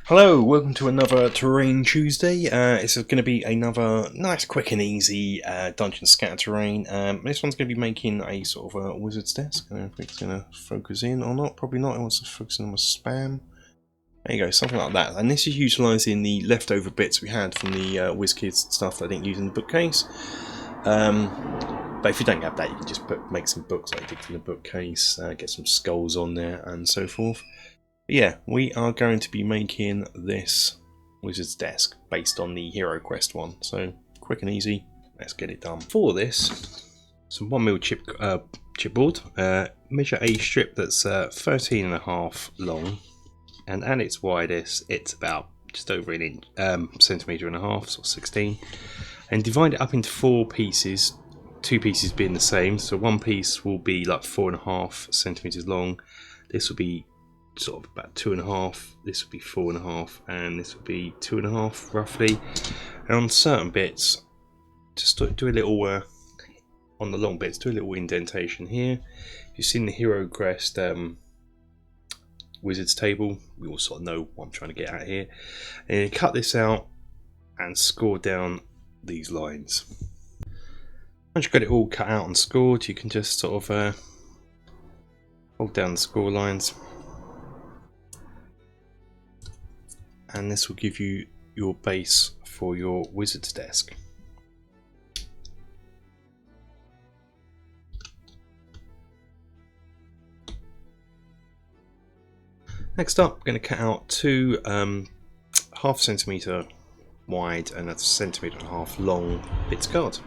Hello, welcome to another Terrain Tuesday. It's going to be another nice, quick and easy dungeon scatter terrain. This one's going to be making a sort of a wizard's desk. I don't know if it's going to focus in or not. Probably not. It wants to focus in on my spam. There you go, something like that. And this is utilising the leftover bits we had from the WizKids stuff that I didn't use in the bookcase. But if you don't have that, you can just make some books like I did from the bookcase, get some skulls on there and so forth. But yeah, we are going to be making this wizard's desk based on the Heroquest one. So quick and easy, let's get it done. For this, some 1mm chipboard. Measure a strip that's 13.5 long, and at its widest, it's about just over an inch, centimetre and a half, so 16. And divide it up into 4 pieces. 2 pieces being the same, so one piece will be like 4.5 centimetres long. This will be sort of about 2.5, this will be 4.5, and this will be 2.5 roughly. And on certain bits, just do a little on the long bits, do a little indentation here. You've seen the Heroquest wizard's table, we all sort of know what I'm trying to get at here. And you cut this out and score down these lines. Once you've got it all cut out and scored, you can just sort of hold down the score lines. And this will give you your base for your wizard's desk. Next up, I'm going to cut out 2 1/2 centimetre wide and a 1.5 cm long bits of card.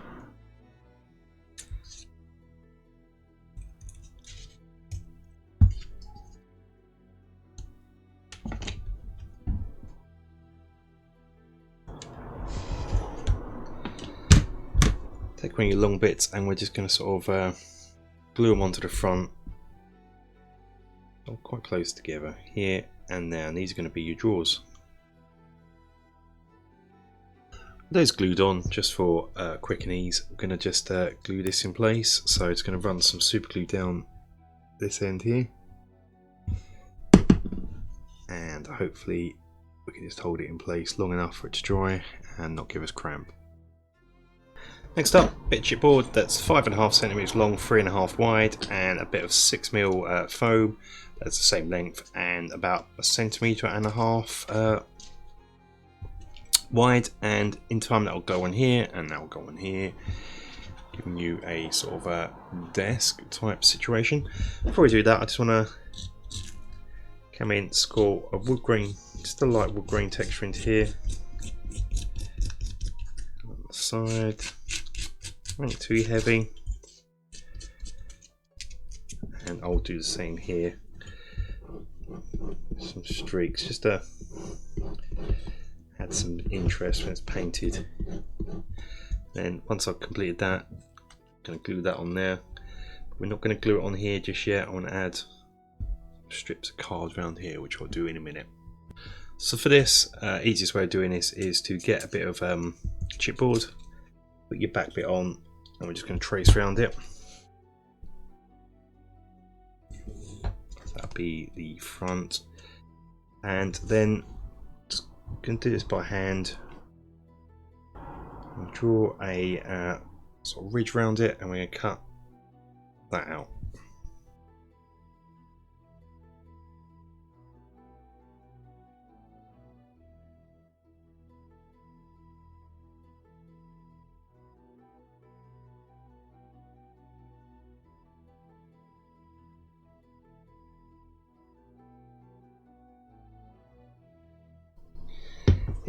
Take one of your long bits and we're just going to sort of glue them onto the front, quite close together here and there, and these are going to be your drawers. Those glued on just for quick and ease. I'm going to just glue this in place, so it's going to run some super glue down this end here, and hopefully we can just hold it in place long enough for it to dry and not give us cramp. Next up, bit of chipboard that's 5.5 cm long, 3.5 wide, and a bit of 6mm foam that's the same length and about 1.5 cm wide. And in time that will go on here, and that will go on here, giving you a sort of a desk type situation. Before we do that, I just want to come in, score a wood grain, just a light wood grain texture into here on the side. Not too heavy, and I'll do the same here. Some streaks just to add some interest when it's painted. Then once I've completed that, I'm going to glue that on there. But we're not going to glue it on here just yet. I want to add strips of cards around here, which I'll do in a minute. So for this, easiest way of doing this is to get a bit of chipboard, put your back bit on, and we're just going to trace around it. That'll be the front, and then just going to do this by hand. We'll draw a sort of ridge around it, and we're going to cut that out.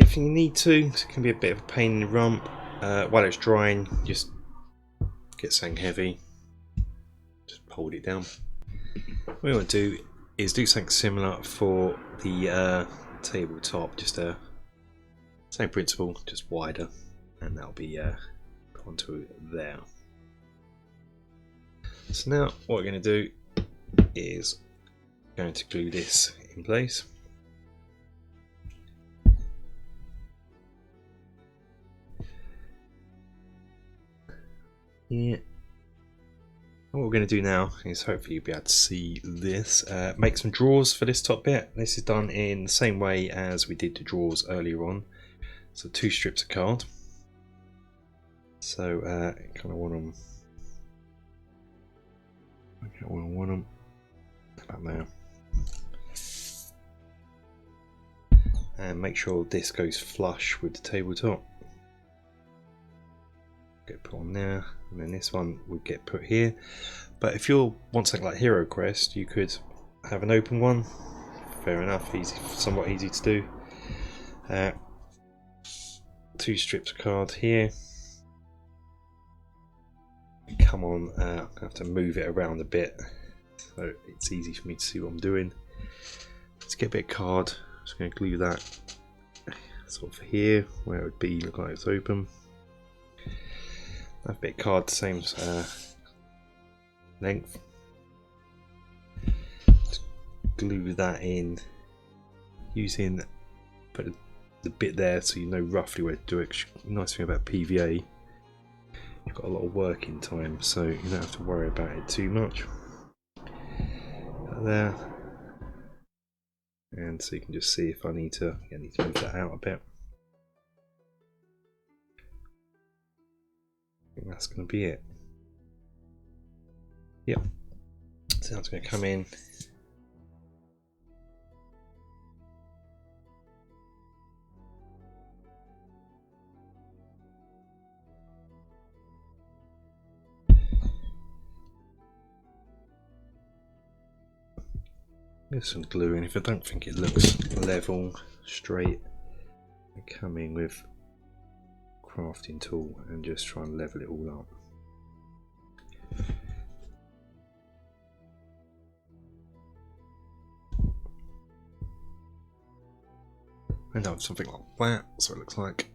If you need to, it can be a bit of a pain in the rump. While it's drying, just get something heavy, just hold it down. What we want to do is do something similar for the tabletop, just same principle, just wider, and that'll be put onto there. So now what we're going to do is going to glue this in place. Here, What we're going to do now is hopefully you'll be able to see this. Make some drawers for this top bit. This is done in the same way as we did the drawers earlier on. So 2 strips of card. So kind of want them. Okay, I want them about there. And make sure this goes flush with the tabletop. Get put on there, and then this one would get put here. But if you want something like Heroquest, you could have an open one. Fair enough, easy, somewhat easy to do. 2 strips of card here. Come on, I have to move it around a bit so it's easy for me to see what I'm doing. Let's get a bit of card. Just going to glue that sort of here where it would be look like it's open. Have a bit of card the same length. Just glue that in using put the bit there so you know roughly where to do it. Nice thing about PVA, you've got a lot of working time, so you don't have to worry about it too much. There, and so you can just see if I need to move that out a bit. I think that's going to be it. Yep. So that's going to come in. There's some glue, and if I don't think it looks level, straight, I come in with crafting tool and just try and level it all up. End up with something like that, so it looks like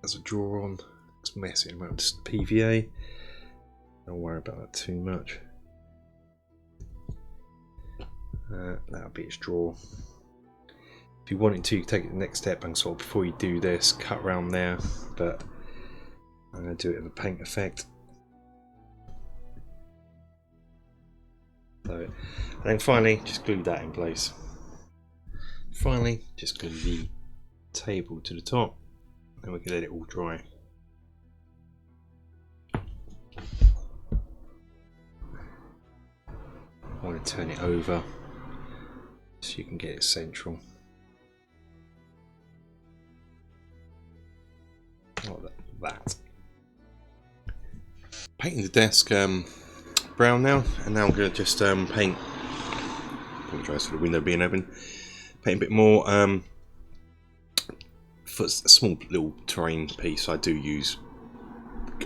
there's a draw on. It's messy, I'm just PVA. Don't worry about that too much. That'll be its draw. If you wanted to, take it the next step and sort of before you do this, cut around there, but I'm going to do it with a paint effect. So, and then finally, just glue that in place. Finally, just glue the table to the top, and we can let it all dry. I want to turn it over so you can get it central. Like that. Painting the desk brown now, and now I'm going to just paint. Apologise for the window being open. Paint a bit more. For a small little terrain piece, I do use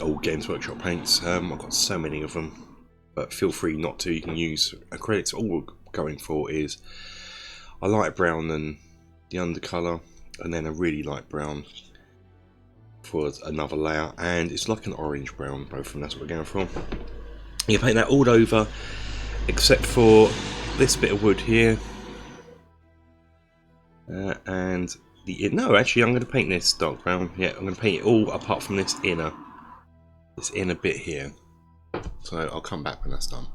old Games Workshop paints. I've got so many of them, but feel free not to. You can use acrylics. All we're going for is a light brown than the undercolour, and then a really light brown for another layer, and it's like an orange brown, both of them. That's what we're going for. You paint that all over except for this bit of wood here, and no, actually I'm going to paint this dark brown. Yeah, I'm going to paint it all apart from this inner bit here, so I'll come back when that's done.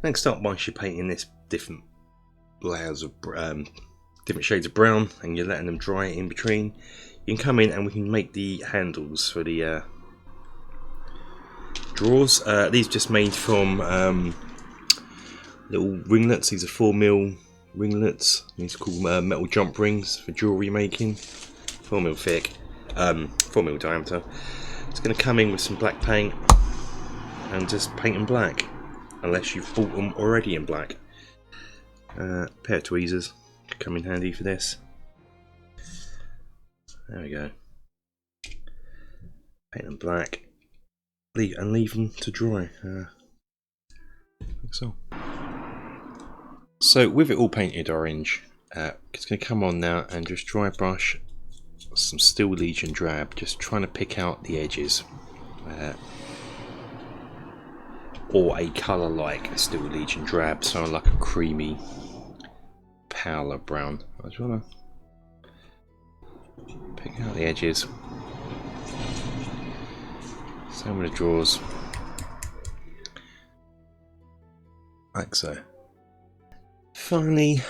Next up, once you're painting this different layers of different shades of brown and you're letting them dry in between, you can come in and we can make the handles for the drawers. These are just made from little ringlets. These are 4mm ringlets. These are called metal jump rings for jewellery making. 4mm thick, 4mm diameter. It's going to come in with some black paint and just paint them black, unless you've bought them already in black. Pair of tweezers could come in handy for this. There we go. Paint them black. Leave them to dry. Like so. So with it all painted orange, it's going to come on now and just dry brush some Steel Legion drab, just trying to pick out the edges. Or a colour like a Steel Legion drab, so like a creamy paler brown. I just want to pick out the edges. Same with the drawers. like so. Finally,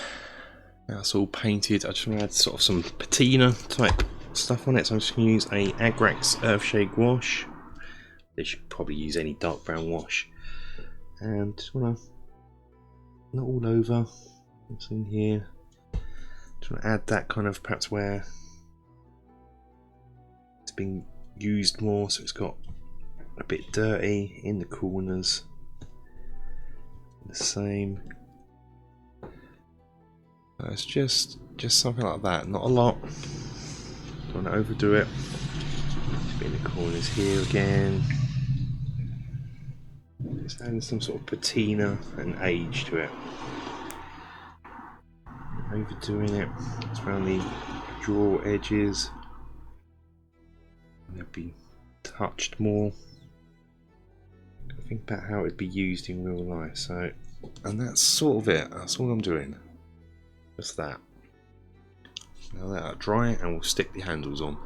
that's all painted. I just want to add sort of some patina type stuff on it, so I'm just going to use a Acrylics Earthshade wash. They should probably use any dark brown wash, and just want to not all over what's in here. Just want to add that kind of perhaps where it's been used more, so it's got a bit dirty in the corners. The same. It's just something like that, not a lot. Don't want to overdo it. Just be in the corners here again. Just adding some sort of patina and age to it. Overdoing it. It's around the draw edges. They'll be touched more. Think about how it'd be used in real life. So, and that's sort of it. That's all I'm doing. Just that. Now let that dry, and we'll stick the handles on.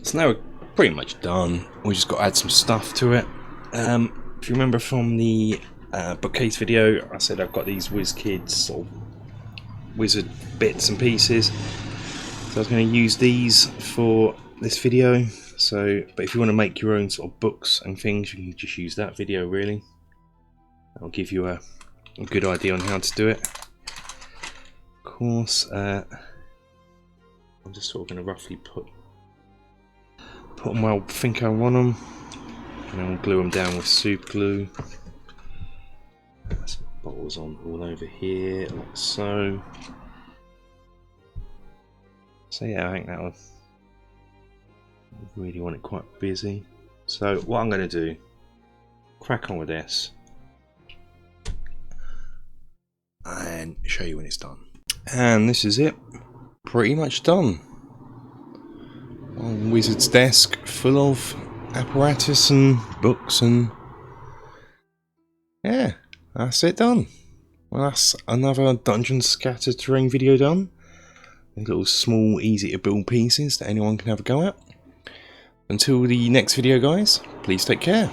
So now we're pretty much done. We just got to add some stuff to it. If you remember from the bookcase video, I said I've got these WizKids sort of wizard bits and pieces. So I was going to use these for this video. So, but if you want to make your own sort of books and things, you can just use that video really. I'll give you a good idea on how to do it. Of course, I'm just sort of going to roughly put them where I think I want them, and then we'll glue them down with Superglue. Some bottles on all over here, like so. So yeah, I think that'll really want it quite busy. So what I'm going to do, crack on with this, and show you when it's done. And this is it, pretty much done. On Wizard's desk full of apparatus and books, and yeah, that's it done. Well, that's another Dungeon Scatter Terrain video done. Little small, easy to build pieces that anyone can have a go at. Until the next video, guys, please take care.